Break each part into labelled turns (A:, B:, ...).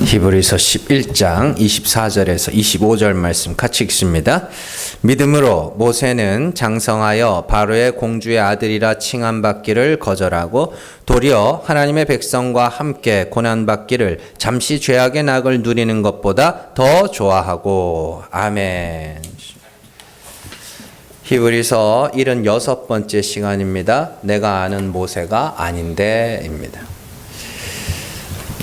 A: 히브리서 11장 24절에서 25절 말씀 같이 읽습니다. 믿음으로 모세는 장성하여 바로의 공주의 아들이라 칭함받기를 거절하고 도리어 하나님의 백성과 함께 고난받기를 잠시 죄악의 낙을 누리는 것보다 더 좋아하고. 아멘. 히브리서 76번째 시간입니다. 내가 아는 모세가 아닌데입니다.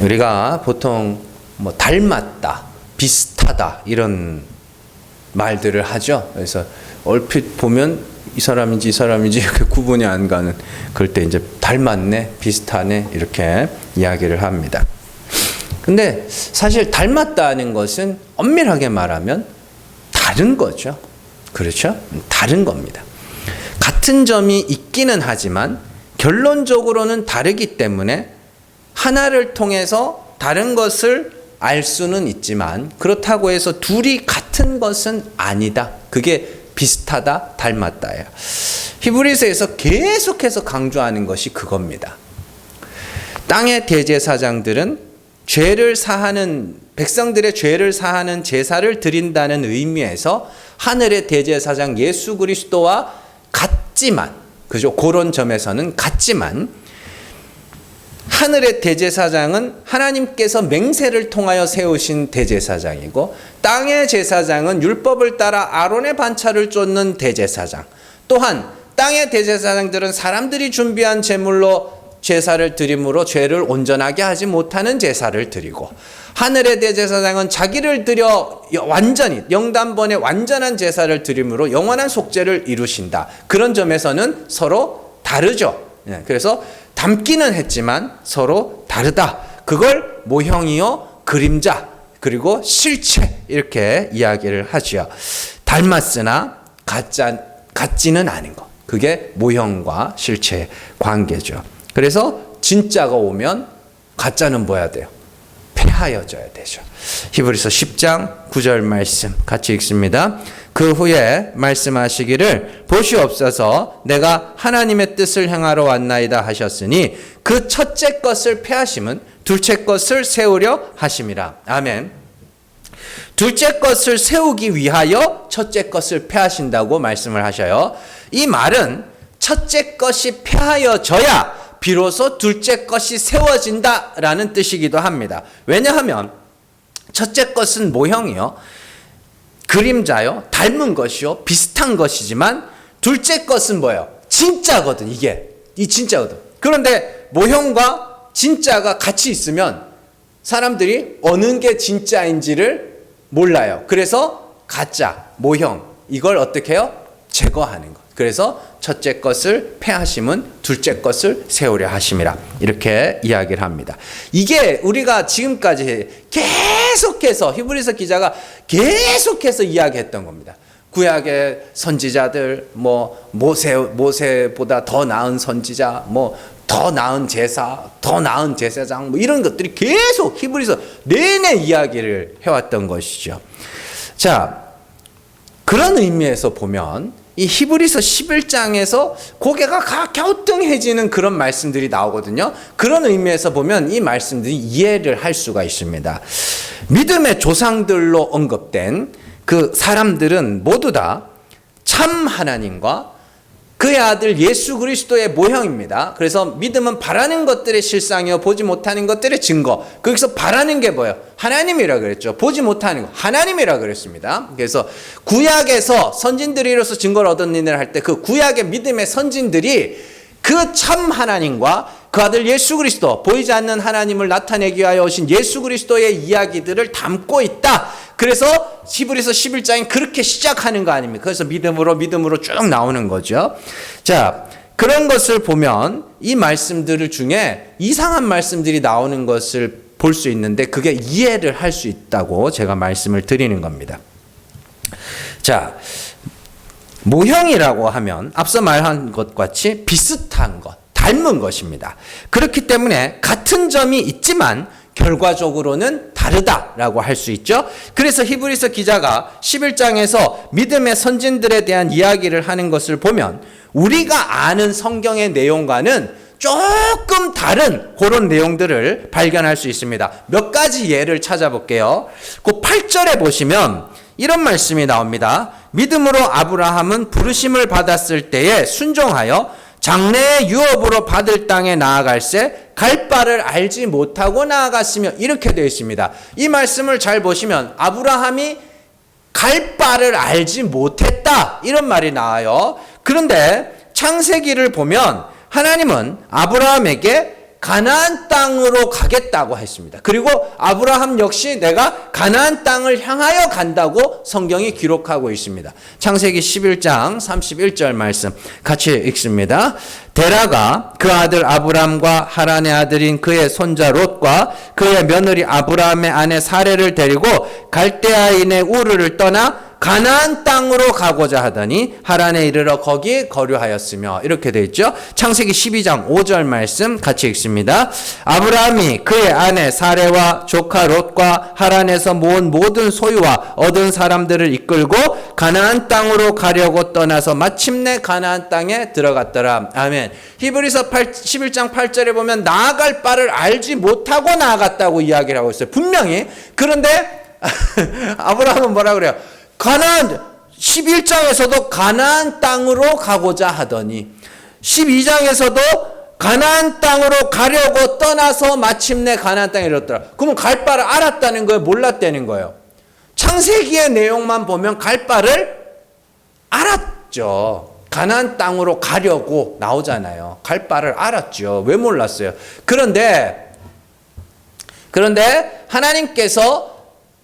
A: 우리가 보통 닮았다, 비슷하다 이런 말들을 하죠. 그래서 얼핏 보면 이 사람인지 이렇게 구분이 안 가는, 그럴 때 이제 닮았네, 비슷하네 이렇게 이야기를 합니다. 근데 사실 닮았다는 것은 엄밀하게 말하면 다른 거죠. 그렇죠? 다른 겁니다. 같은 점이 있기는 하지만 결론적으로는 다르기 때문에 하나를 통해서 다른 것을 알 수는 있지만 그렇다고 해서 둘이 같은 것은 아니다. 그게 비슷하다, 닮았다예요. 히브리서에서 계속해서 강조하는 것이 그겁니다. 땅의 대제사장들은 죄를 사하는, 백성들의 죄를 사하는 제사를 드린다는 의미에서 하늘의 대제사장 예수 그리스도와 같지만, 그죠? 그런 점에서는 같지만 하늘의 대제사장은 하나님께서 맹세를 통하여 세우신 대제사장이고, 땅의 제사장은 율법을 따라 아론의 반차를 쫓는 대제사장. 또한 땅의 대제사장들은 사람들이 준비한 제물로 제사를 드림으로 죄를 온전하게 하지 못하는 제사를 드리고, 하늘의 대제사장은 자기를 들여 완전히 영단번에 완전한 제사를 드림으로 영원한 속죄를 이루신다. 그런 점에서는 서로 다르죠. 그래서 닮기는 했지만 서로 다르다. 그걸 모형이요, 그림자, 그리고 실체 이렇게 이야기를 하죠. 닮았으나 같지는 않은 것. 그게 모형과 실체의 관계죠. 그래서 진짜가 오면 가짜는 뭐야 돼요? 폐하여져야 되죠. 히브리서 10장 9절 말씀 같이 읽습니다. 그 후에 말씀하시기를 보시옵소서 내가 하나님의 뜻을 행하러 왔나이다 하셨으니 그 첫째 것을 폐하심은 둘째 것을 세우려 하심이라. 아멘. 둘째 것을 세우기 위하여 첫째 것을 폐하신다고 말씀을 하셔요. 이 말은 첫째 것이 폐하여져야 비로소 둘째 것이 세워진다라는 뜻이기도 합니다. 왜냐하면 첫째 것은 모형이요, 그림자요, 닮은 것이요, 비슷한 것이지만 둘째 것은 뭐예요? 진짜거든. 이 진짜거든. 그런데 모형과 진짜가 같이 있으면 사람들이 어느 게 진짜인지를 몰라요. 그래서 가짜, 모형 이걸 어떻게 해요? 제거하는 것. 그래서 첫째 것을 폐하심은 둘째 것을 세우려 하심이라 이렇게 이야기를 합니다. 이게 우리가 지금까지 계속해서 히브리서 기자가 계속해서 이야기했던 겁니다. 구약의 선지자들, 모세보다 더 나은 선지자, 더 나은 제사, 더 나은 제사장, 이런 것들이 계속 히브리서 내내 이야기를 해왔던 것이죠. 자, 그런 의미에서 보면 이 히브리서 11장에서 고개가 갸우뚱해지는 그런 말씀들이 나오거든요. 그런 의미에서 보면 이 말씀들이 이해를 할 수가 있습니다. 믿음의 조상들로 언급된 그 사람들은 모두 다 참 하나님과 그의 아들 예수 그리스도의 모형입니다. 그래서 믿음은 바라는 것들의 실상이요 보지 못하는 것들의 증거. 거기서 바라는 게 뭐예요? 하나님이라 그랬죠. 보지 못하는 거 하나님이라 그랬습니다. 그래서 구약에서 선진들이로서 증거를 얻었느니라 할 때 그 구약의 믿음의 선진들이 그 참 하나님과 그 아들 예수 그리스도, 보이지 않는 하나님을 나타내기 위하여 오신 예수 그리스도의 이야기들을 담고 있다. 그래서 히브리서 11장이 그렇게 시작하는 거 아닙니까? 그래서 믿음으로 쭉 나오는 거죠. 자, 그런 것을 보면 이 말씀들 중에 이상한 말씀들이 나오는 것을 볼 수 있는데 그게 이해를 할 수 있다고 제가 말씀을 드리는 겁니다. 자, 모형이라고 하면 앞서 말한 것 같이 비슷한 것, 닮은 것입니다. 그렇기 때문에 같은 점이 있지만 결과적으로는 다르다라고 할 수 있죠. 그래서 히브리서 기자가 11장에서 믿음의 선진들에 대한 이야기를 하는 것을 보면 우리가 아는 성경의 내용과는 조금 다른 그런 내용들을 발견할 수 있습니다. 몇 가지 예를 찾아볼게요. 그 8절에 보시면 이런 말씀이 나옵니다. 믿음으로 아브라함은 부르심을 받았을 때에 순종하여 장래의 유업으로 받을 땅에 나아갈새 갈 바를 알지 못하고 나아갔으며, 이렇게 되어 있습니다. 이 말씀을 잘 보시면 아브라함이 갈 바를 알지 못했다, 이런 말이 나와요. 그런데 창세기를 보면 하나님은 아브라함에게 가나안 땅으로 가겠다고 했습니다. 그리고 아브라함 역시 내가 가나안 땅을 향하여 간다고 성경이 기록하고 있습니다. 창세기 11장 31절 말씀 같이 읽습니다. 데라가 그 아들 아브람과 하란의 아들인 그의 손자 롯과 그의 며느리 아브라함의 아내 사레를 데리고 갈대아인의 우르를 떠나 가나안 땅으로 가고자 하더니 하란에 이르러 거기 거류하였으며, 이렇게 되어 있죠. 창세기 12장 5절 말씀 같이 읽습니다. 아브라함이 그의 아내 사레와 조카 롯과 하란에서 모은 모든 소유와 얻은 사람들을 이끌고 가나안 땅으로 가려고 떠나서 마침내 가나안 땅에 들어갔더라. 아멘. 히브리서 11장 8절에 보면 나아갈 바를 알지 못하고 나아갔다고 이야기를 하고 있어요. 분명히. 그런데 아브라함은 뭐라 그래요? 가나안 11장에서도 가나안 땅으로 가고자 하더니 12장에서도 가나안 땅으로 가려고 떠나서 마침내 가나안 땅에 이르렀더라. 그러면 갈 바를 알았다는 거예요? 몰랐다는 거예요? 창세기의 내용만 보면 갈 바를 알았죠. 가나안 땅으로 가려고 나오잖아요. 갈 바를 알았죠. 왜 몰랐어요? 그런데 하나님께서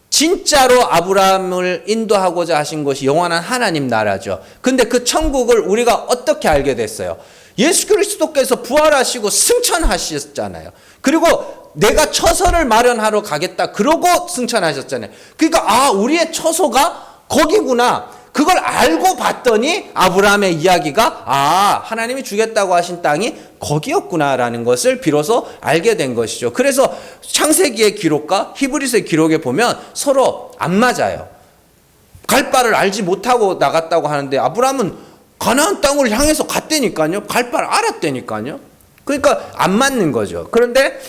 A: 진짜로 아브라함을 인도하고자 하신 것이 영원한 하나님 나라죠. 근데 그 천국을 우리가 어떻게 알게 됐어요? 예수 그리스도께서 부활하시고 승천하셨잖아요. 그리고 내가 처소를 마련하러 가겠다 그러고 승천하셨잖아요. 그러니까 우리의 처소가 거기구나. 그걸 알고 봤더니 아브라함의 이야기가 하나님이 주겠다고 하신 땅이 거기였구나라는 것을 비로소 알게 된 것이죠. 그래서 창세기의 기록과 히브리서의 기록에 보면 서로 안 맞아요. 갈 바를 알지 못하고 나갔다고 하는데 아브라함은 가나안 땅을 향해서 갔다니까요. 갈 바를 알았다니까요. 그러니까 안 맞는 거죠. 그런데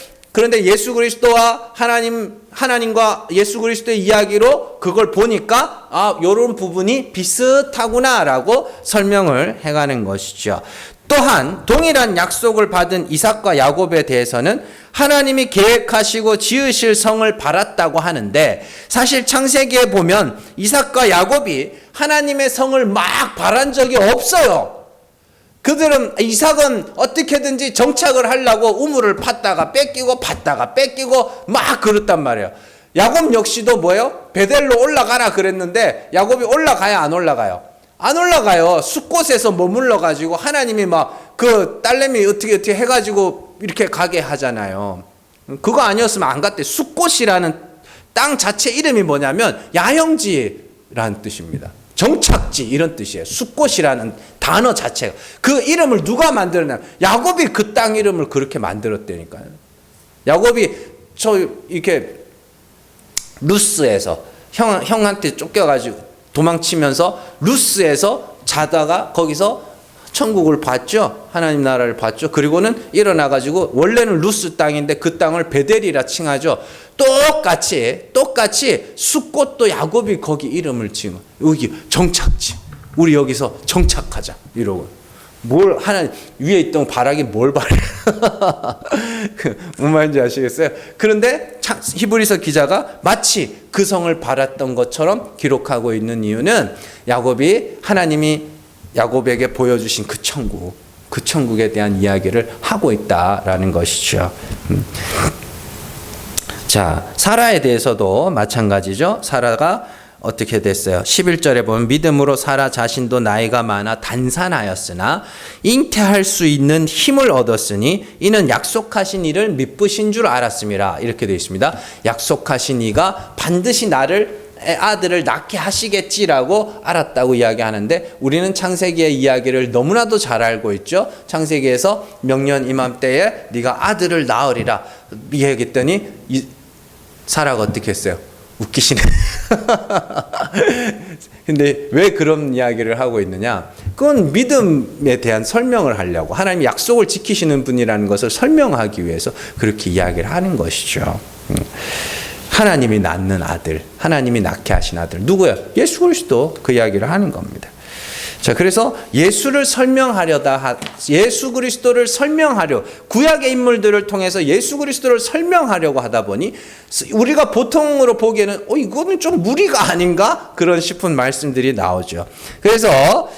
A: 예수 그리스도와 하나님과 예수 그리스도의 이야기로 그걸 보니까 이런 부분이 비슷하구나라고 설명을 해가는 것이죠. 또한 동일한 약속을 받은 이삭과 야곱에 대해서는 하나님이 계획하시고 지으실 성을 바랐다고 하는데, 사실 창세기에 보면 이삭과 야곱이 하나님의 성을 막 바란 적이 없어요. 그들은, 이삭은 어떻게든지 정착을 하려고 우물을 팠다가 뺏기고 팠다가 뺏기고 막 그랬단 말이에요. 야곱 역시도 뭐예요? 베델로 올라가라 그랬는데 야곱이 올라가요, 안 올라가요? 안 올라가요. 숫곳에서 머물러 가지고 하나님이 막 그 딸내미 어떻게 해가지고 이렇게 가게 하잖아요. 그거 아니었으면 안 갔대. 숫곳이라는 땅 자체 이름이 뭐냐면 야영지라는 뜻입니다. 정착지 이런 뜻이에요. 숫곳이라는 단어 자체가. 그 이름을 누가 만들었냐? 야곱이 그 땅 이름을 그렇게 만들었다니까요. 야곱이 이렇게 루스에서 형한테 쫓겨가지고 도망치면서 루스에서 자다가 거기서 천국을 봤죠. 하나님 나라를 봤죠. 그리고는 일어나가지고 원래는 루스 땅인데 그 땅을 베델이라 칭하죠. 똑같이 숫곳도 야곱이 거기 이름을 지은 여기 정착지. 우리 여기서 정착하자 이러고. 뭘 하나 위에 있던 바라기 뭘 바래? 무슨 말인지 아시겠어요? 그런데 히브리서 기자가 마치 그 성을 바랐던 것처럼 기록하고 있는 이유는 하나님이 야곱에게 보여주신 그 천국에 대한 이야기를 하고 있다라는 것이죠. 자, 사라에 대해서도 마찬가지죠. 사라가 어떻게 됐어요? 11절에 보면 믿음으로 사라 자신도 나이가 많아 단산하였으나 잉태할 수 있는 힘을 얻었으니 이는 약속하신 이를 미쁘신 줄 알았음이라, 이렇게 되어 있습니다. 약속하신 이가 반드시 아들을 낳게 하시겠지라고 알았다고 이야기하는데, 우리는 창세기의 이야기를 너무나도 잘 알고 있죠. 창세기에서 명년 이맘때에 네가 아들을 낳으리라 얘기했더니 사라가 어떻게 했어요? 웃기시네. 근데 왜 그런 이야기를 하고 있느냐? 그건 믿음에 대한 설명을 하려고, 하나님 약속을 지키시는 분이라는 것을 설명하기 위해서 그렇게 이야기를 하는 것이죠. 하나님이 낳는 아들, 하나님이 낳게 하신 아들, 누구야? 예수 그리스도. 그 이야기를 하는 겁니다. 자, 그래서 예수 그리스도를 설명하려, 구약의 인물들을 통해서 예수 그리스도를 설명하려고 하다 보니 우리가 보통으로 보기에는 이거는 좀 무리가 아닌가? 그런 싶은 말씀들이 나오죠. 그래서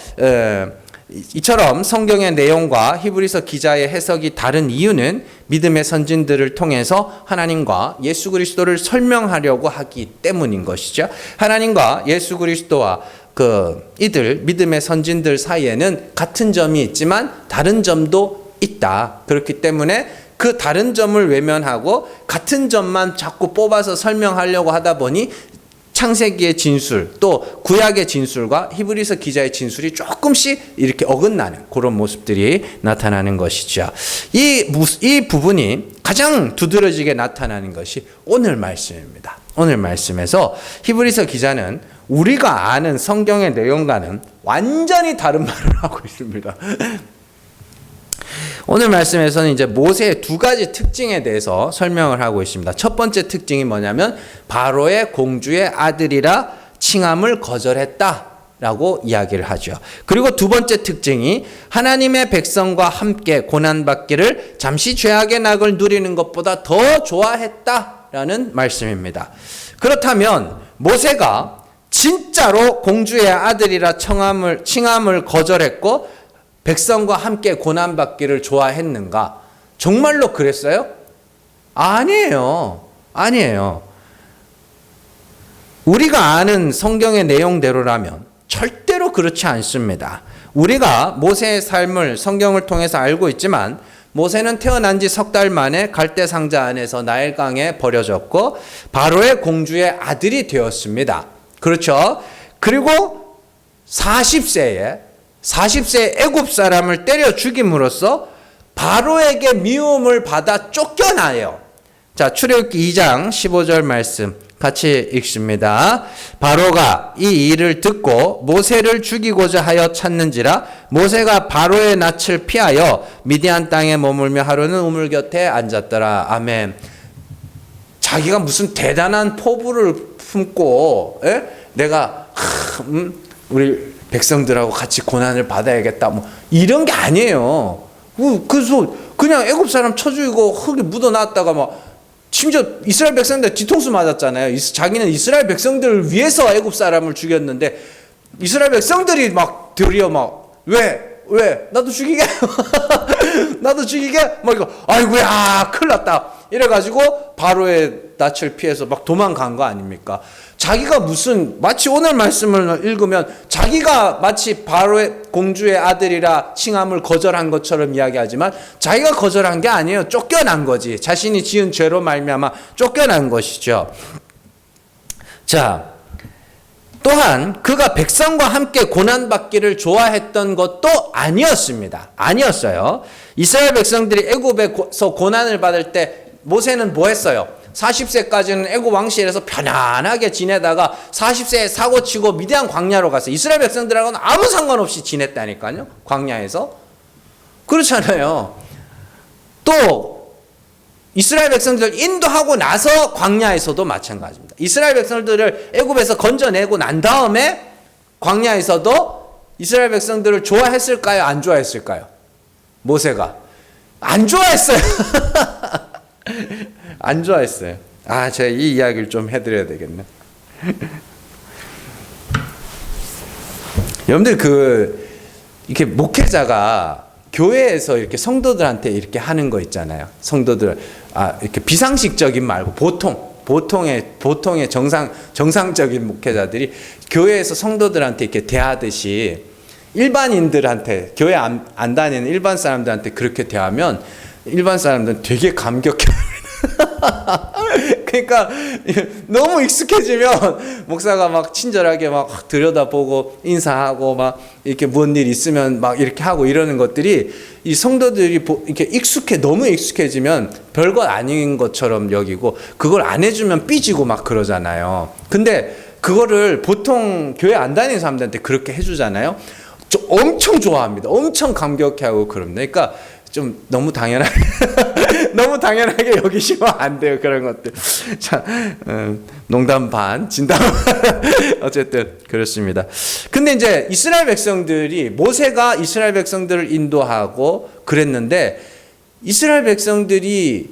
A: 이처럼 성경의 내용과 히브리서 기자의 해석이 다른 이유는 믿음의 선진들을 통해서 하나님과 예수 그리스도를 설명하려고 하기 때문인 것이죠. 하나님과 예수 그리스도와 이들 믿음의 선진들 사이에는 같은 점이 있지만 다른 점도 있다. 그렇기 때문에 그 다른 점을 외면하고 같은 점만 자꾸 뽑아서 설명하려고 하다 보니 창세기의 진술, 또 구약의 진술과 히브리서 기자의 진술이 조금씩 이렇게 어긋나는 그런 모습들이 나타나는 것이죠. 이 부분이 가장 두드러지게 나타나는 것이 오늘 말씀입니다. 오늘 말씀에서 히브리서 기자는 우리가 아는 성경의 내용과는 완전히 다른 말을 하고 있습니다. 오늘 말씀에서는 이제 모세의 두 가지 특징에 대해서 설명을 하고 있습니다. 첫 번째 특징이 뭐냐면 바로의 공주의 아들이라 칭함을 거절했다라고 이야기를 하죠. 그리고 두 번째 특징이 하나님의 백성과 함께 고난받기를 잠시 죄악의 낙을 누리는 것보다 더 좋아했다라는 말씀입니다. 그렇다면 모세가 진짜로 공주의 아들이라 칭함을 거절했고 백성과 함께 고난받기를 좋아했는가? 정말로 그랬어요? 아니에요. 아니에요. 우리가 아는 성경의 내용대로라면 절대로 그렇지 않습니다. 우리가 모세의 삶을 성경을 통해서 알고 있지만 모세는 태어난 지 석 달 만에 갈대 상자 안에서 나일강에 버려졌고 바로의 공주의 아들이 되었습니다. 그렇죠? 그리고 40세에 애굽 사람을 때려 죽임으로써 바로에게 미움을 받아 쫓겨나요. 자, 출애굽기 2장 15절 말씀 같이 읽습니다. 바로가 이 일을 듣고 모세를 죽이고자 하여 찾는지라 모세가 바로의 낯을 피하여 미디안 땅에 머물며 하루는 우물 곁에 앉았더라. 아멘. 자기가 무슨 대단한 포부를 품고 내가 우리 백성들하고 같이 고난을 받아야겠다 뭐 이런 게 아니에요. 그래서 그냥 애굽 사람 쳐 죽이고 흙에 묻어놨다가 막 심지어 이스라엘 백성들 뒤통수 맞았잖아요. 자기는 이스라엘 백성들을 위해서 애굽 사람을 죽였는데 이스라엘 백성들이 막 드디어 막 왜 나도 죽이게 나도 죽이게 막 이거 아이고야 큰일 났다 이래가지고 바로의 낯을 피해서 막 도망간 거 아닙니까? 자기가 마치 오늘 말씀을 읽으면 자기가 마치 바로의 공주의 아들이라 칭함을 거절한 것처럼 이야기하지만 자기가 거절한 게 아니에요. 쫓겨난 거지. 자신이 지은 죄로 말미암아 쫓겨난 것이죠. 자, 또한 그가 백성과 함께 고난받기를 좋아했던 것도 아니었습니다. 아니었어요. 이스라엘 백성들이 애굽에서 고난을 받을 때 모세는 뭐 했어요? 40세까지는 애굽 왕실에서 편안하게 지내다가 40세에 사고치고 미디안 광야로 갔어요. 이스라엘 백성들하고는 아무 상관없이 지냈다니까요. 광야에서. 그렇잖아요. 또 이스라엘 백성들을 인도하고 나서 광야에서도 마찬가지입니다. 이스라엘 백성들을 애굽에서 건져내고 난 다음에 광야에서도 이스라엘 백성들을 좋아했을까요? 안 좋아했을까요? 모세가 안 좋아했어요. 안 좋아했어요. 제가 이 이야기를 좀 해드려야 되겠네. 여러분들 이렇게 목회자가 교회에서 이렇게 성도들한테 이렇게 하는 거 있잖아요. 성도들 이렇게 비상식적인 말고 보통의 정상적인 목회자들이 교회에서 성도들한테 이렇게 대하듯이 일반인들한테 교회 안 다니는 일반 사람들한테 그렇게 대하면 일반 사람들은 되게 감격해요. 그러니까 너무 익숙해지면 목사가 막 친절하게 막 들여다보고 인사하고 막 이렇게 뭔 일 있으면 막 이렇게 하고 이러는 것들이 이 성도들이 이렇게 너무 익숙해지면 별것 아닌 것처럼 여기고 그걸 안 해주면 삐지고 막 그러잖아요. 근데 그거를 보통 교회 안 다니는 사람들한테 그렇게 해주잖아요. 엄청 좋아합니다. 엄청 감격해하고 그럽니다. 그러니까 좀 너무 당연하게 너무 당연하게 여기시면 안 돼요. 그런 것들. 자, 농담 반, 진담 반. 어쨌든 그렇습니다. 근데 이제 이스라엘 백성들이 모세가 이스라엘 백성들을 인도하고 그랬는데 이스라엘 백성들이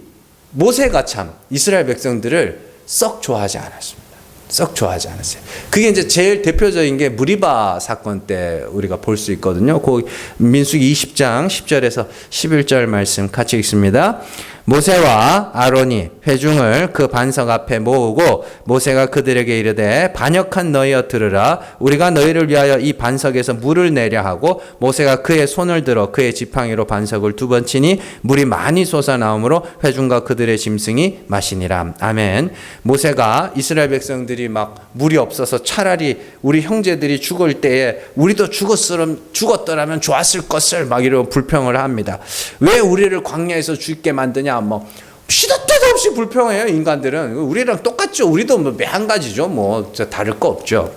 A: 모세가 참 이스라엘 백성들을 썩 좋아하지 않았습니다. 썩 좋아하지 않았어요. 그게 이제 제일 대표적인 게 무리바 사건 때 우리가 볼 수 있거든요. 그 민수기 20장 10절에서 11절 말씀 같이 읽습니다. 모세와 아론이 회중을 그 반석 앞에 모으고 모세가 그들에게 이르되 반역한 너희여 들으라. 우리가 너희를 위하여 이 반석에서 물을 내려 하고 모세가 그의 손을 들어 그의 지팡이로 반석을 2번 치니 물이 많이 솟아나오므로 회중과 그들의 짐승이 마시니라. 아멘. 모세가 이스라엘 백성들이 막 물이 없어서 차라리 우리 형제들이 죽을 때에 우리도 죽었더라면 좋았을 것을 막 이러고 불평을 합니다. 왜 우리를 광야에서 죽게 만드냐? 뭐 시도 때도 없이 불평해요. 인간들은 우리랑 똑같죠. 우리도 뭐 한 가지죠. 뭐 다를 거 없죠.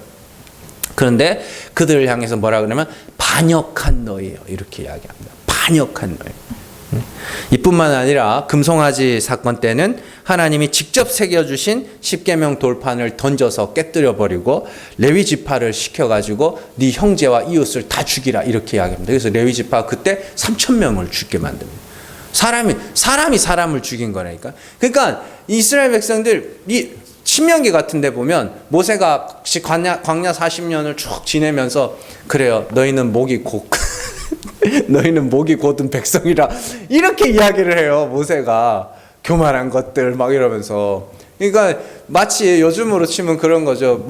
A: 그런데 그들을 향해서 뭐라 그러면 반역한 너희요 이렇게 이야기합니다. 반역한 너희. 이뿐만 아니라 금송아지 사건 때는 하나님이 직접 새겨주신 십계명 돌판을 던져서 깨뜨려 버리고 레위 지파를 시켜가지고 네 형제와 이웃을 다 죽이라 이렇게 이야기합니다. 그래서 레위 지파 그때 3,000명을 죽게 만듭니다. 사람이 사람을 죽인 거라니까. 그러니까 이스라엘 백성들 이 신명기 같은 데 보면 모세가 광야 40년을 쭉 지내면서 그래요. 너희는 목이 곧은 백성이라 이렇게 이야기를 해요. 모세가 교만한 것들 막 이러면서. 그러니까 마치 요즘으로 치면 그런 거죠.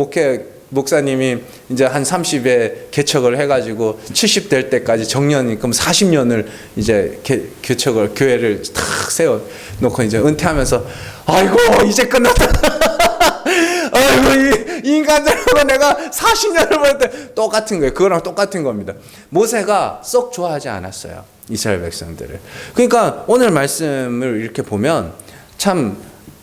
A: 목사님이 이제 한 30에 개척을 해가지고 70 될 때까지 정년이 그럼 40년을 이제 개척을 교회를 탁 세워 놓고 이제 은퇴하면서 아이고 이제 끝났다. 아이고 이 인간들하고 내가 40년을 보냈는데 똑같은 거예요. 그거랑 똑같은 겁니다. 모세가 썩 좋아하지 않았어요. 이스라엘 백성들을. 그러니까 오늘 말씀을 이렇게 보면 참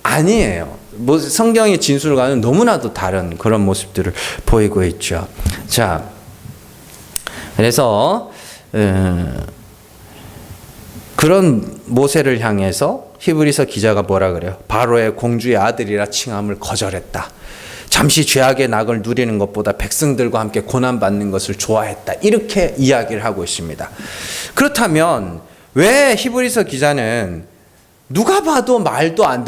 A: 아니에요. 성경의 진술과는 너무나도 다른 그런 모습들을 보이고 있죠. 자, 그래서 그런 모세를 향해서 히브리서 기자가 뭐라 그래요? 바로의 공주의 아들이라 칭함을 거절했다. 잠시 죄악의 낙을 누리는 것보다 백성들과 함께 고난받는 것을 좋아했다. 이렇게 이야기를 하고 있습니다. 그렇다면 왜 히브리서 기자는 누가 봐도 말도 안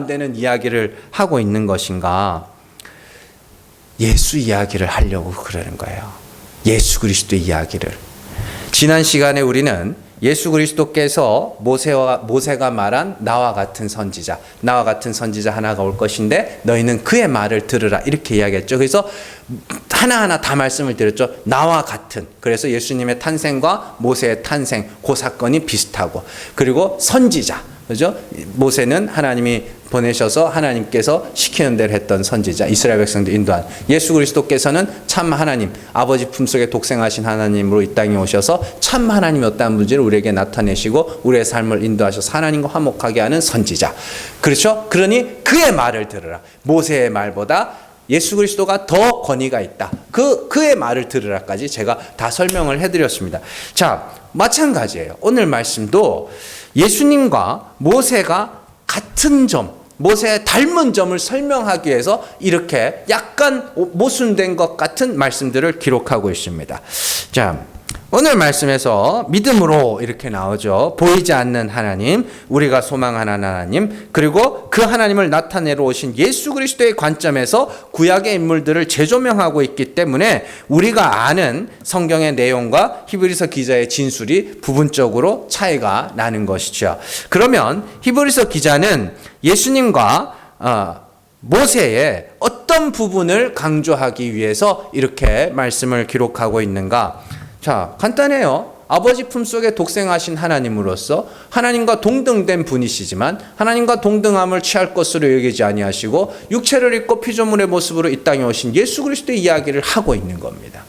A: 되는 이야기를 하고 있는 것인가? 예수 이야기를 하려고 그러는 거예요. 예수 그리스도의 이야기를. 지난 시간에 우리는 예수 그리스도께서 모세가 말한 나와 같은 선지자 하나가 올 것인데 너희는 그의 말을 들으라 이렇게 이야기했죠. 그래서 하나하나 다 말씀을 드렸죠. 나와 같은. 그래서 예수님의 탄생과 모세의 탄생 그 사건이 비슷하고 그리고 선지자. 그죠? 모세는 하나님이 보내셔서 하나님께서 시키는 대로 했던 선지자, 이스라엘 백성들 인도한. 예수 그리스도께서는 참 하나님, 아버지 품속에 독생하신 하나님으로 이 땅에 오셔서 참 하나님이었다는 문제를 우리에게 나타내시고 우리의 삶을 인도하셔서 하나님과 화목하게 하는 선지자. 그렇죠? 그러니 그의 말을 들으라. 모세의 말보다 예수 그리스도가 더 권위가 있다. 그의 말을 들으라까지 제가 다 설명을 해드렸습니다. 자, 마찬가지예요. 오늘 말씀도 예수님과 모세가 같은 점, 모세의 닮은 점을 설명하기 위해서 이렇게 약간 모순된 것 같은 말씀들을 기록하고 있습니다. 자, 오늘 말씀에서 믿음으로 이렇게 나오죠. 보이지 않는 하나님, 우리가 소망하는 하나님, 그리고 그 하나님을 나타내러 오신 예수 그리스도의 관점에서 구약의 인물들을 재조명하고 있기 때문에 우리가 아는 성경의 내용과 히브리서 기자의 진술이 부분적으로 차이가 나는 것이죠. 그러면 히브리서 기자는 예수님과 모세의 어떤 부분을 강조하기 위해서 이렇게 말씀을 기록하고 있는가? 자, 간단해요. 아버지 품속에 독생하신 하나님으로서 하나님과 동등된 분이시지만 하나님과 동등함을 취할 것으로 여기지 아니하시고 육체를 입고 피조물의 모습으로 이 땅에 오신 예수 그리스도의 이야기를 하고 있는 겁니다.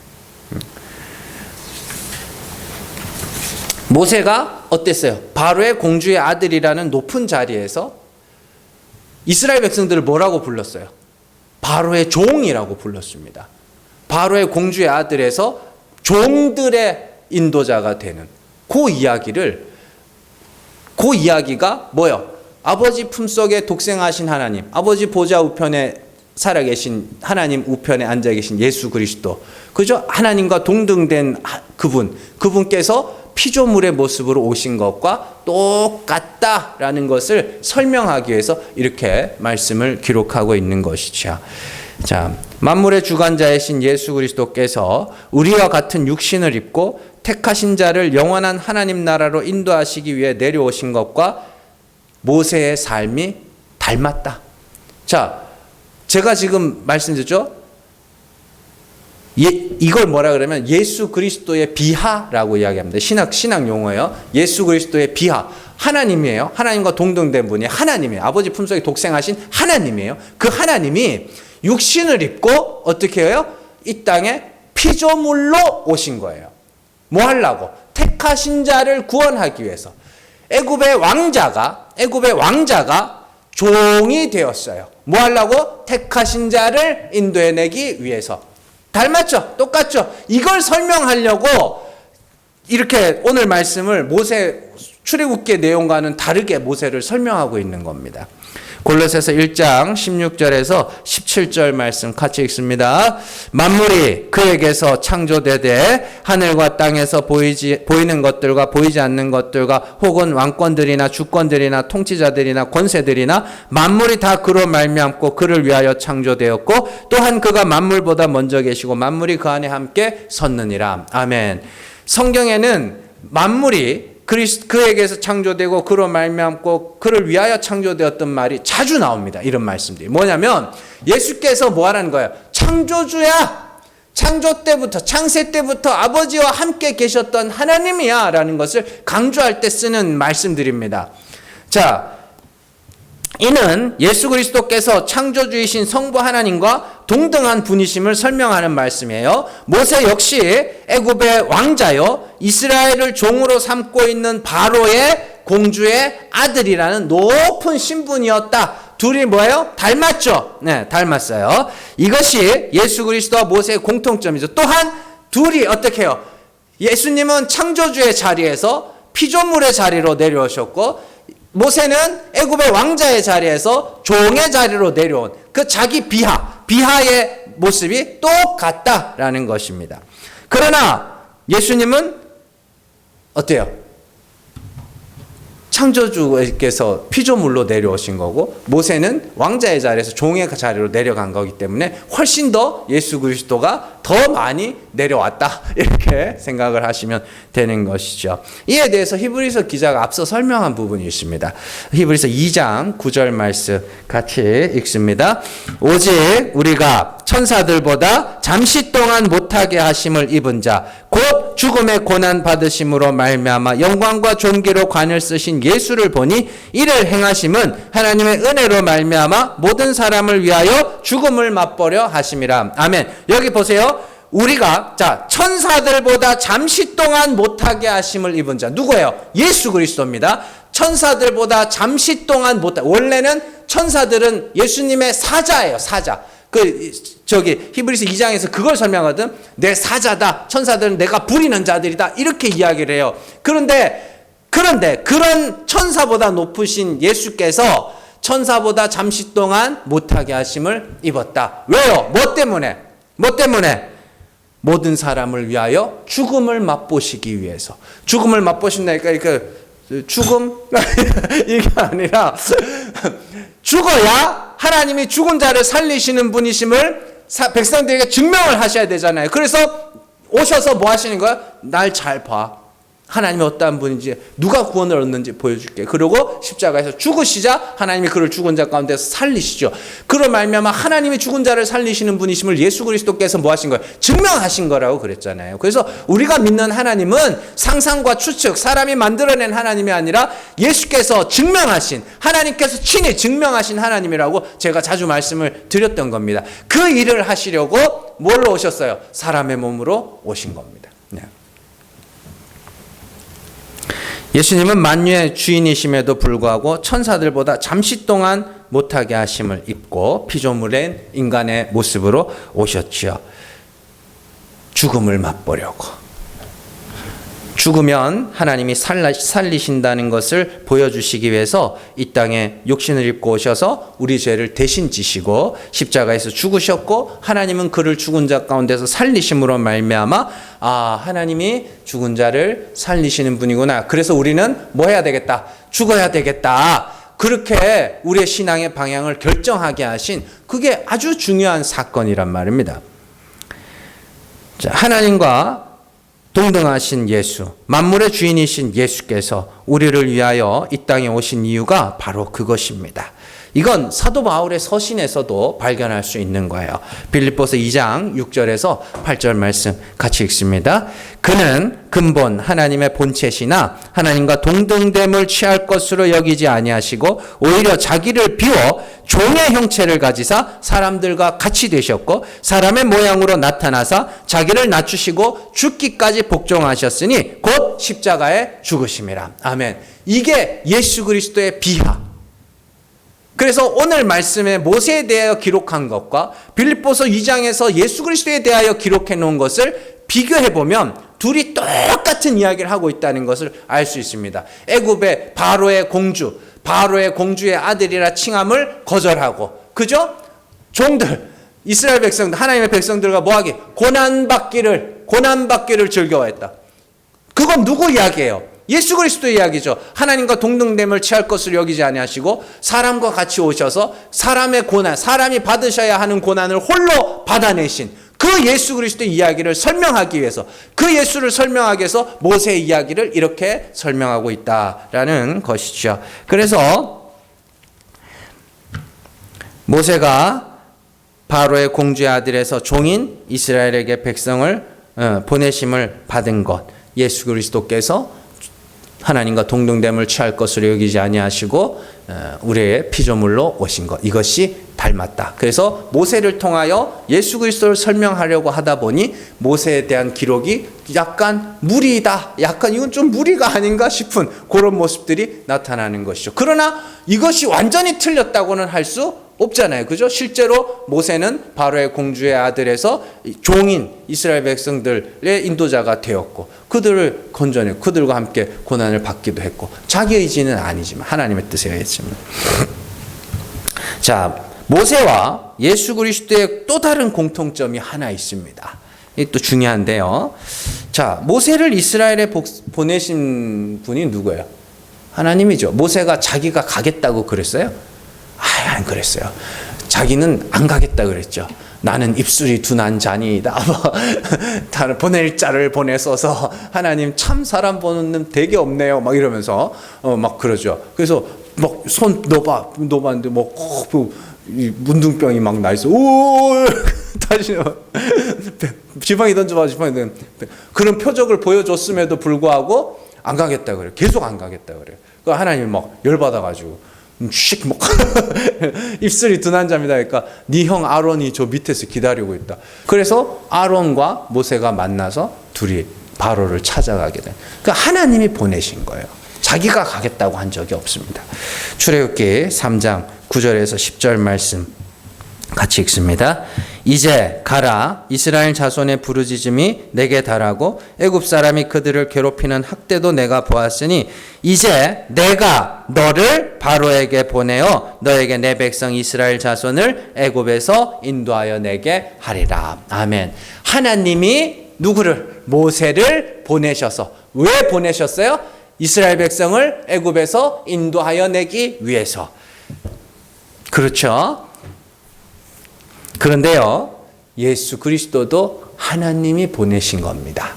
A: 모세가 어땠어요? 바로의 공주의 아들이라는 높은 자리에서 이스라엘 백성들을 뭐라고 불렀어요? 바로의 종이라고 불렀습니다. 바로의 공주의 아들에서 종들의 인도자가 되는 그 이야기가 뭐요? 아버지 품속에 독생하신 하나님, 아버지 보좌 우편에 살아계신 하나님 우편에 앉아 계신 예수 그리스도, 그죠? 하나님과 동등된 그분께서 피조물의 모습으로 오신 것과 똑같다라는 것을 설명하기 위해서 이렇게 말씀을 기록하고 있는 것이죠. 자, 만물의 주관자이신 예수 그리스도께서 우리와 같은 육신을 입고 택하신 자를 영원한 하나님 나라로 인도하시기 위해 내려오신 것과 모세의 삶이 닮았다. 자, 제가 지금 말씀드렸죠? 이걸 뭐라 그러면 예수 그리스도의 비하라고 이야기합니다. 신학 용어예요. 예수 그리스도의 비하. 하나님이에요. 하나님과 동등된 분이 하나님이에요. 아버지 품속에 독생하신 하나님이에요. 그 하나님이 육신을 입고 어떻게 해요? 이 땅에 피조물로 오신 거예요. 뭐 하려고? 택하신 자를 구원하기 위해서. 애굽의 왕자가 종이 되었어요. 뭐 하려고? 택하신 자를 인도해내기 위해서. 닮았죠? 똑같죠? 이걸 설명하려고 이렇게 오늘 말씀을 모세 출애굽기 내용과는 다르게 모세를 설명하고 있는 겁니다. 골로새서 1장 16절에서 17절 말씀 같이 읽습니다. 만물이 그에게서 창조되되 하늘과 땅에서 보이는 것들과 보이지 않는 것들과 혹은 왕권들이나 주권들이나 통치자들이나 권세들이나 만물이 다 그로 말미암고 그를 위하여 창조되었고 또한 그가 만물보다 먼저 계시고 만물이 그 안에 함께 섰느니라. 아멘. 성경에는 만물이 그에게서 창조되고 그로 말미암고 그를 위하여 창조되었던 말이 자주 나옵니다. 이런 말씀들이 뭐냐면 예수께서 뭐 하라는 거예요? 창조주야. 창조 때부터 창세 때부터 아버지와 함께 계셨던 하나님이야 라는 것을 강조할 때 쓰는 말씀들입니다. 자, 이는 예수 그리스도께서 창조주이신 성부 하나님과 동등한 분이심을 설명하는 말씀이에요. 모세 역시 애굽의 왕자요 이스라엘을 종으로 삼고 있는 바로의 공주의 아들이라는 높은 신분이었다. 둘이 뭐예요? 닮았죠? 네, 닮았어요. 이것이 예수 그리스도와 모세의 공통점이죠. 또한 둘이 어떻게 해요? 예수님은 창조주의 자리에서 피조물의 자리로 내려오셨고 모세는 애굽의 왕자의 자리에서 종의 자리로 내려온 그 자기 비하의 모습이 똑같다라는 것입니다. 그러나 예수님은 어때요? 창조주께서 피조물로 내려오신 거고 모세는 왕자의 자리에서 종의 자리로 내려간 거기 때문에 훨씬 더 예수 그리스도가 더 많이 내려왔다 이렇게 생각을 하시면 되는 것이죠. 이에 대해서 히브리서 기자가 앞서 설명한 부분이 있습니다. 히브리서 2장 9절 말씀 같이 읽습니다. 오직 우리가 천사들보다 잠시 동안 못하게 하심을 입은 자 곧 죽음의 고난 받으심으로 말미암아 영광과 존귀로 관을 쓰신 예수를 보니 이를 행하심은 하나님의 은혜로 말미암아 모든 사람을 위하여 죽음을 맛보려 하심이라. 아멘. 여기 보세요. 우리가 천사들보다 잠시 동안 못하게 하심을 입은 자 누구예요? 예수 그리스도입니다. 천사들보다 잠시 동안 원래는 천사들은 예수님의 사자예요. 사자. 히브리서 2장에서 그걸 설명하거든. 내 사자다. 천사들은 내가 부리는 자들이다. 이렇게 이야기를 해요. 그런데 그런 천사보다 높으신 예수께서 천사보다 잠시 동안 못하게 하심을 입었다. 왜요? 뭐 때문에? 모든 사람을 위하여 죽음을 맛보시기 위해서. 죽음을 맛보신다니까 죽음? 이게 아니라 죽어야 하나님이 죽은 자를 살리시는 분이심을 백성들에게 증명을 하셔야 되잖아요. 그래서 오셔서 뭐 하시는 거예요? 날 잘 봐. 하나님이 어떠한 분인지 누가 구원을 얻는지 보여줄게. 그리고 십자가에서 죽으시자 하나님이 그를 죽은 자 가운데서 살리시죠. 그로 말미암아 하나님이 죽은 자를 살리시는 분이심을 예수 그리스도께서 뭐 하신 거예요? 증명하신 거라고 그랬잖아요. 그래서 우리가 믿는 하나님은 상상과 추측, 사람이 만들어낸 하나님이 아니라 예수께서 증명하신, 하나님께서 친히 증명하신 하나님이라고 제가 자주 말씀을 드렸던 겁니다. 그 일을 하시려고 뭘로 오셨어요? 사람의 몸으로 오신 겁니다. 네. 예수님은 만유의 주인이심에도 불구하고 천사들보다 잠시 동안 못하게 하심을 입고 피조물인 인간의 모습으로 오셨지요. 죽음을 맛보려고. 죽으면 하나님이 살리신다는 것을 보여주시기 위해서 이 땅에 육신을 입고 오셔서 우리 죄를 대신 지시고 십자가에서 죽으셨고, 하나님은 그를 죽은 자 가운데서 살리심으로 말미암아 하나님이 죽은 자를 살리시는 분이구나. 그래서 우리는 뭐 해야 되겠다? 죽어야 되겠다. 그렇게 우리의 신앙의 방향을 결정하게 하신, 그게 아주 중요한 사건이란 말입니다. 자, 하나님과 동등하신 예수, 만물의 주인이신 예수께서 우리를 위하여 이 땅에 오신 이유가 바로 그것입니다. 이건 사도 바울의 서신에서도 발견할 수 있는 거예요. 빌립보서 2장 6절에서 8절 말씀 같이 읽습니다. 그는 근본 하나님의 본체시나 하나님과 동등됨을 취할 것으로 여기지 아니하시고 오히려 자기를 비워 종의 형체를 가지사 사람들과 같이 되셨고 사람의 모양으로 나타나사 자기를 낮추시고 죽기까지 복종하셨으니 곧 십자가에 죽으심이라. 아멘. 이게 예수 그리스도의 비하. 그래서 오늘 말씀에 모세에 대하여 기록한 것과 빌립보서 2장에서 예수 그리스도에 대하여 기록해 놓은 것을 비교해 보면 둘이 똑같은 이야기를 하고 있다는 것을 알 수 있습니다. 애굽의 바로의 공주의 아들이라 칭함을 거절하고, 그죠? 종들, 이스라엘 백성들, 하나님의 백성들과 뭐하기? 고난받기를 즐겨했다. 그건 누구 이야기예요? 예수 그리스도 이야기죠. 하나님과 동등됨을 취할 것을 여기지 아니하시고 사람과 같이 오셔서 사람의 고난, 사람이 받으셔야 하는 고난을 홀로 받아내신 그 예수 그리스도의 이야기를 설명하기 위해서, 그 예수를 설명하기 위해서 모세의 이야기를 이렇게 설명하고 있다라는 것이죠. 그래서 모세가 바로의 공주의 아들에서 종인 이스라엘에게 백성을 보내심을 받은 것, 예수 그리스도께서 하나님과 동등됨을 취할 것으로 여기지 아니하시고 우리의 피조물로 오신 것, 이것이 닮았다. 그래서 모세를 통하여 예수 그리스도를 설명하려고 하다 보니 모세에 대한 기록이 약간 무리다, 약간 이건 좀 무리가 아닌가 싶은 그런 모습들이 나타나는 것이죠. 그러나 이것이 완전히 틀렸다고는 할 수 없잖아요. 그죠? 실제로 모세는 바로의 공주의 아들에서 종인 이스라엘 백성들의 인도자가 되었고, 그들을 건져내고 그들과 함께 고난을 받기도 했고, 자기 의지는 아니지만 하나님의 뜻에 의했지만. 자, 모세와 예수 그리스도의 또 다른 공통점이 하나 있습니다. 이게 또 중요한데요. 자, 모세를 이스라엘에 보내신 분이 누구예요? 하나님이죠. 모세가 자기가 가겠다고 그랬어요? 안 그랬어요. 자기는 안 가겠다 그랬죠. 나는 입술이 둔한 자니이다. 다른 보낼 자를 보내서서 하나님 참 사람 보는 되게 없네요. 막 이러면서 막 그러죠. 그래서 막 손 넣어봤는데 뭐 문둥병이 막 나 있어. 오, 다시 지팡이 던져봐, 그런 표적을 보여줬음에도 불구하고 안 가겠다 그래. 계속 안 가겠다 그래. 그 하나님이 막 열받아가지고. 막 입술이 둔한 자입니다. 그러니까 네 형 아론이 저 밑에서 기다리고 있다. 그래서 아론과 모세가 만나서 둘이 바로를 찾아가게 된. 그러니까 하나님이 보내신 거예요. 자기가 가겠다고 한 적이 없습니다. 출애굽기 3장 9절에서 10절 말씀 같이 읽습니다. 이제 가라, 이스라엘 자손의 부르짖음이 내게 달하고 애굽 사람이 그들을 괴롭히는 학대도 내가 보았으니 이제 내가 너를 바로에게 보내어 너에게 내 백성 이스라엘 자손을 애굽에서 인도하여 내게 하리라. 아멘. 하나님이 누구를? 모세를 보내셔서. 왜 보내셨어요? 이스라엘 백성을 애굽에서 인도하여 내기 위해서. 그렇죠? 그런데요, 예수 그리스도도 하나님이 보내신 겁니다.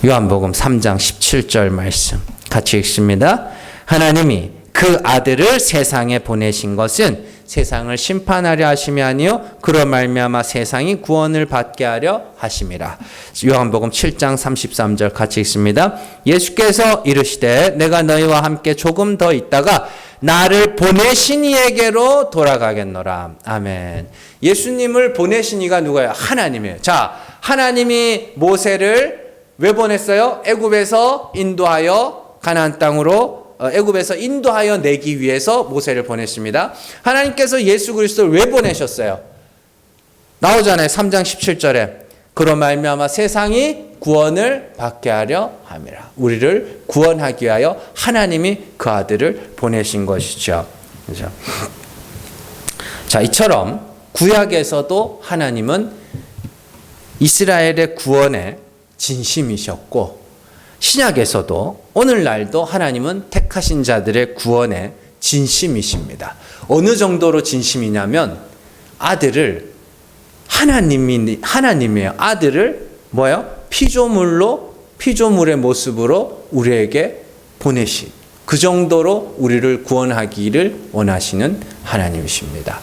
A: 요한복음 3장 17절 말씀 같이 읽습니다. 하나님이 그 아들을 세상에 보내신 것은 세상을 심판하려 하심이 아니요 그로 말미암아 세상이 구원을 받게 하려 하심이라. 요한복음 7장 33절 같이 읽습니다. 예수께서 이르시되 내가 너희와 함께 조금 더 있다가 나를 보내신 이에게로 돌아가겠노라. 아멘. 예수님을 보내신 이가 누구예요? 하나님이에요. 자, 하나님이 모세를 왜 보냈어요? 애굽에서 인도하여 가나안 땅으로 애굽에서 인도하여 내기 위해서 모세를 보냈습니다. 하나님께서 예수 그리스도를 왜 보내셨어요? 나오잖아요. 3장 17절에 그로 말미암아 세상이 구원을 받게 하려 함이라. 우리를 구원하기 위하여 하나님이 그 아들을 보내신 것이죠. 그렇죠? 자, 이처럼 구약에서도 하나님은 이스라엘의 구원에 진심이셨고 신약에서도 오늘날도 하나님은 택하신 자들의 구원에 진심이십니다. 어느 정도로 진심이냐면 아들을 하나님이에요. 아들을 뭐예요? 피조물의 모습으로 우리에게 보내신 그 정도로 우리를 구원하기를 원하시는 하나님이십니다.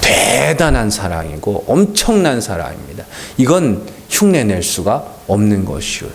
A: 대단한 사랑이고 엄청난 사랑입니다. 이건 흉내낼 수가 없는 것이죠.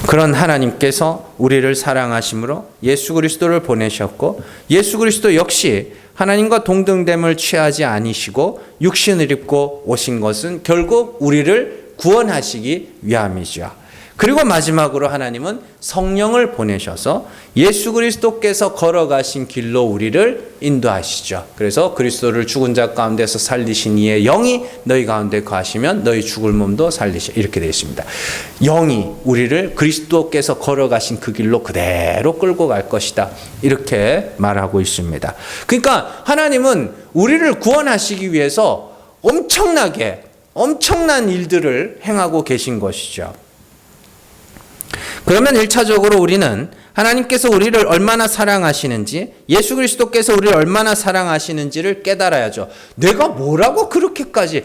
A: 그런 하나님께서 우리를 사랑하심으로 예수 그리스도를 보내셨고 예수 그리스도 역시 하나님과 동등됨을 취하지 아니시고 육신을 입고 오신 것은 결국 우리를 구원하시기 위함이죠. 그리고 마지막으로 하나님은 성령을 보내셔서 예수 그리스도께서 걸어가신 길로 우리를 인도하시죠. 그래서 그리스도를 죽은 자 가운데서 살리신 이의 영이 너희 가운데 거하시면 너희 죽을 몸도 살리시 이렇게 되어 있습니다. 영이 우리를 그리스도께서 걸어가신 그 길로 그대로 끌고 갈 것이다. 이렇게 말하고 있습니다. 그러니까 하나님은 우리를 구원하시기 위해서 엄청난 일들을 행하고 계신 것이죠. 그러면 1차적으로 우리는 하나님께서 우리를 얼마나 사랑하시는지 예수 그리스도께서 우리를 얼마나 사랑하시는지를 깨달아야죠. 내가 뭐라고 그렇게까지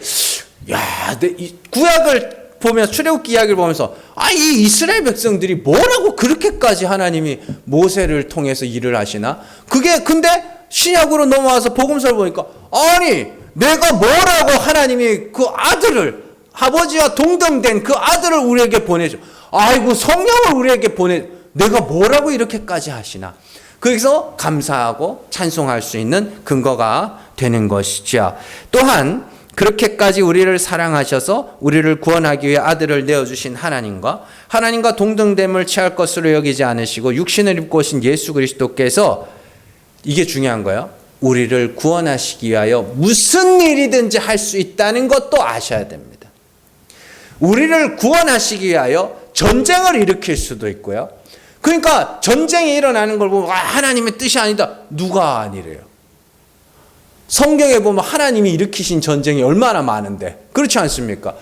A: 구약을 보면 출애굽기 이야기를 보면서 이 이스라엘 백성들이 뭐라고 그렇게까지 하나님이 모세를 통해서 일을 하시나? 그게 근데 신약으로 넘어와서 복음서를 보니까 아니 내가 뭐라고 하나님이 그 아들을 아버지와 동등된 그 아들을 우리에게 보내줘. 아이고 성령을 우리에게 내가 뭐라고 이렇게까지 하시나. 그래서 감사하고 찬송할 수 있는 근거가 되는 것이죠. 또한 그렇게까지 우리를 사랑하셔서 우리를 구원하기 위해 아들을 내어주신 하나님과 동등됨을 취할 것으로 여기지 않으시고 육신을 입고 오신 예수 그리스도께서 이게 중요한 거예요. 우리를 구원하시기 위하여 무슨 일이든지 할 수 있다는 것도 아셔야 됩니다. 우리를 구원하시기 위하여 전쟁을 일으킬 수도 있고요. 그러니까 전쟁이 일어나는 걸 보면 하나님의 뜻이 아니다. 누가 아니래요. 성경에 보면 하나님이 일으키신 전쟁이 얼마나 많은데 그렇지 않습니까?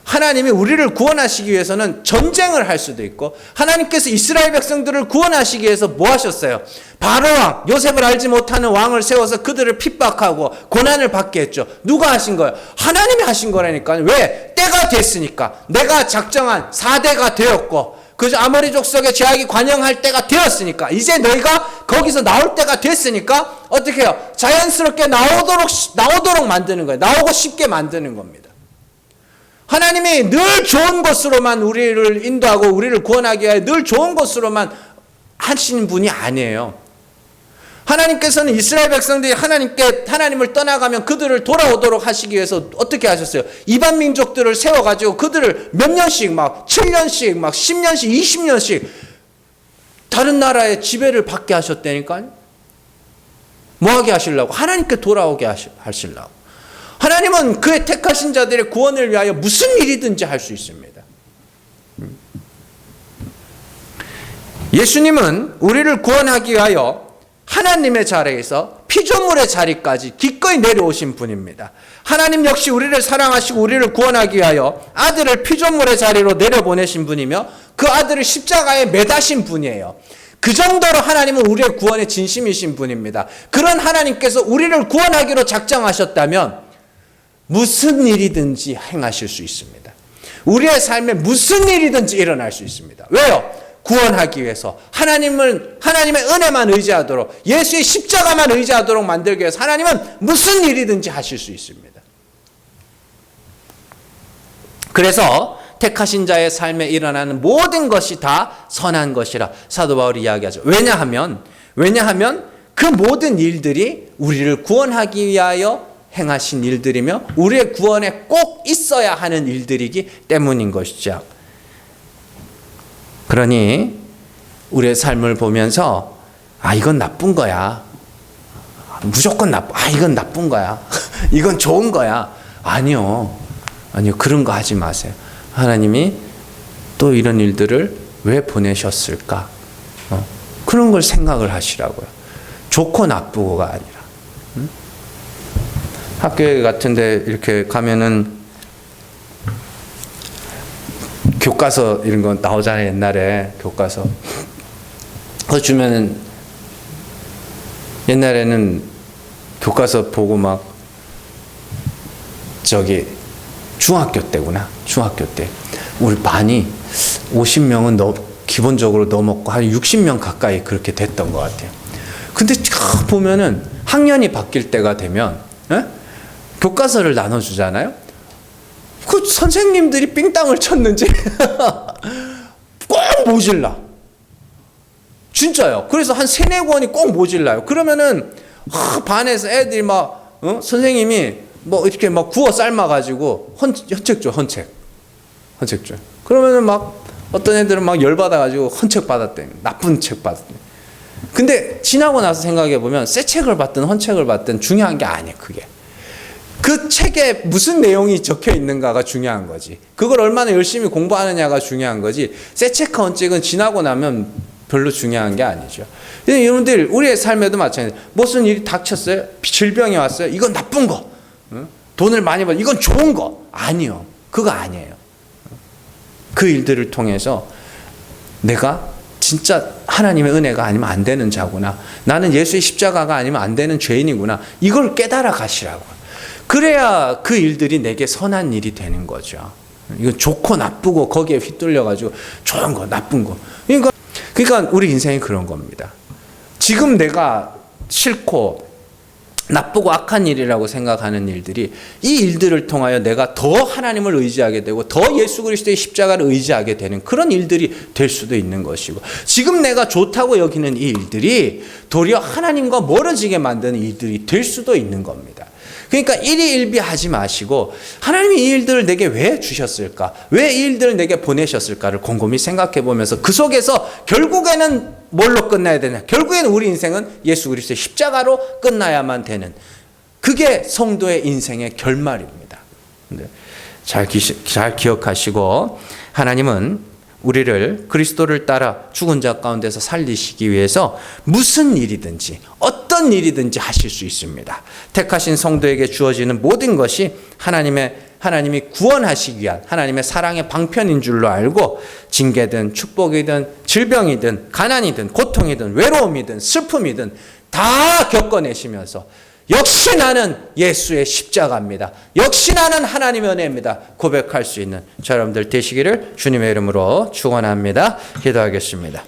A: 하나님이 우리를 구원하시기 위해서는 전쟁을 할 수도 있고 하나님께서 이스라엘 백성들을 구원하시기 위해서 뭐 하셨어요? 바로왕, 요셉을 알지 못하는 왕을 세워서 그들을 핍박하고 고난을 받게 했죠. 누가 하신 거예요? 하나님이 하신 거라니까요. 왜? 때가 됐으니까. 내가 작정한 4대가 되었고 그저 아모리 족속의 죄악이 관영할 때가 되었으니까 이제 너희가 거기서 나올 때가 됐으니까 어떻게 해요? 자연스럽게 나오도록 만드는 거예요. 나오고 싶게 만드는 겁니다. 하나님이 늘 좋은 것으로만 우리를 인도하고 우리를 구원하기 위해 늘 좋은 것으로만 하시는 분이 아니에요. 하나님께서는 이스라엘 백성들이 하나님을 떠나가면 그들을 돌아오도록 하시기 위해서 어떻게 하셨어요? 이방 민족들을 세워가지고 그들을 몇 년씩 7년씩 10년씩 20년씩 다른 나라의 지배를 받게 하셨다니까요. 뭐 하게 하시려고? 하나님께 돌아오게 하시려고. 하나님은 그의 택하신 자들의 구원을 위하여 무슨 일이든지 할 수 있습니다. 예수님은 우리를 구원하기 위하여 하나님의 자리에서 피조물의 자리까지 기꺼이 내려오신 분입니다. 하나님 역시 우리를 사랑하시고 우리를 구원하기 위하여 아들을 피조물의 자리로 내려보내신 분이며 그 아들을 십자가에 매다신 분이에요. 그 정도로 하나님은 우리의 구원에 진심이신 분입니다. 그런 하나님께서 우리를 구원하기로 작정하셨다면 무슨 일이든지 행하실 수 있습니다. 우리의 삶에 무슨 일이든지 일어날 수 있습니다. 왜요? 구원하기 위해서 하나님의 은혜만 의지하도록 예수의 십자가만 의지하도록 만들기 위해서 하나님은 무슨 일이든지 하실 수 있습니다. 그래서 택하신 자의 삶에 일어나는 모든 것이 다 선한 것이라 사도 바울이 이야기하죠. 왜냐하면 그 모든 일들이 우리를 구원하기 위하여 행하신 일들이며 우리의 구원에 꼭 있어야 하는 일들이기 때문인 것이죠. 그러니 우리의 삶을 보면서 이건 나쁜 거야. 무조건 이건 나쁜 거야. 이건 좋은 거야. 아니요. 그런 거 하지 마세요. 하나님이 또 이런 일들을 왜 보내셨을까? 그런 걸 생각을 하시라고요. 좋고 나쁘고가 아니라. 학교 같은데 이렇게 가면은 교과서 이런 거 나오잖아요. 옛날에 교과서. 그거 주면은 옛날에는 교과서 보고 막 중학교 때구나. 중학교 때 우리 반이 50명은 기본적으로 넘었고 한 60명 가까이 그렇게 됐던 것 같아요. 근데 보면은 학년이 바뀔 때가 되면 교과서를 나눠주잖아요. 그 선생님들이 삥땅을 쳤는지 꼭 모질라. 진짜요. 그래서 한 3-4권이 꼭 모질라요. 그러면은 반에서 애들이 막 선생님이 뭐 이렇게 막 구워 삶아가지고 헌책 줘. 헌책 줘. 그러면은 막 어떤 애들은 막 열받아가지고 헌책 받았대. 나쁜 책 받았대. 근데 지나고 나서 생각해보면 새 책을 받든 헌책을 받든 중요한 게 아니에요. 그게. 그 책에 무슨 내용이 적혀 있는가가 중요한 거지. 그걸 얼마나 열심히 공부하느냐가 중요한 거지. 새 책과 헌책은 지나고 나면 별로 중요한 게 아니죠. 여러분들 우리의 삶에도 마찬가지예요. 무슨 일이 닥쳤어요? 질병이 왔어요? 이건 나쁜 거. 돈을 많이 벌 이건 좋은 거. 아니요. 그거 아니에요. 그 일들을 통해서 내가 진짜 하나님의 은혜가 아니면 안 되는 자구나. 나는 예수의 십자가가 아니면 안 되는 죄인이구나. 이걸 깨달아 가시라고. 그래야 그 일들이 내게 선한 일이 되는 거죠. 이건 좋고 나쁘고 거기에 휘둘려가지고 좋은 거, 나쁜 거. 그러니까 우리 인생이 그런 겁니다. 지금 내가 싫고 나쁘고 악한 일이라고 생각하는 일들이 이 일들을 통하여 내가 더 하나님을 의지하게 되고 더 예수 그리스도의 십자가를 의지하게 되는 그런 일들이 될 수도 있는 것이고, 지금 내가 좋다고 여기는 이 일들이 도리어 하나님과 멀어지게 만드는 일들이 될 수도 있는 겁니다. 그러니까 일희일비하지 마시고 하나님이 이 일들을 내게 왜 주셨을까? 왜 이 일들을 내게 보내셨을까를 곰곰이 생각해 보면서 그 속에서 결국에는 뭘로 끝나야 되냐? 결국에는 우리 인생은 예수 그리스도의 십자가로 끝나야만 되는, 그게 성도의 인생의 결말입니다. 잘 기억하시고, 하나님은 우리를 그리스도를 따라 죽은 자 가운데서 살리시기 위해서 무슨 일이든지 어떤 일이든지 하실 수 있습니다. 택하신 성도에게 주어지는 모든 것이 하나님이 구원하시기 위한 하나님의 사랑의 방편인 줄로 알고, 징계든 축복이든 질병이든 가난이든 고통이든 외로움이든 슬픔이든 다 겪어내시면서 역시 나는 예수의 십자가입니다. 역시 나는 하나님의 은혜입니다. 고백할 수 있는 저 여러분들 되시기를 주님의 이름으로 축원합니다. 기도하겠습니다.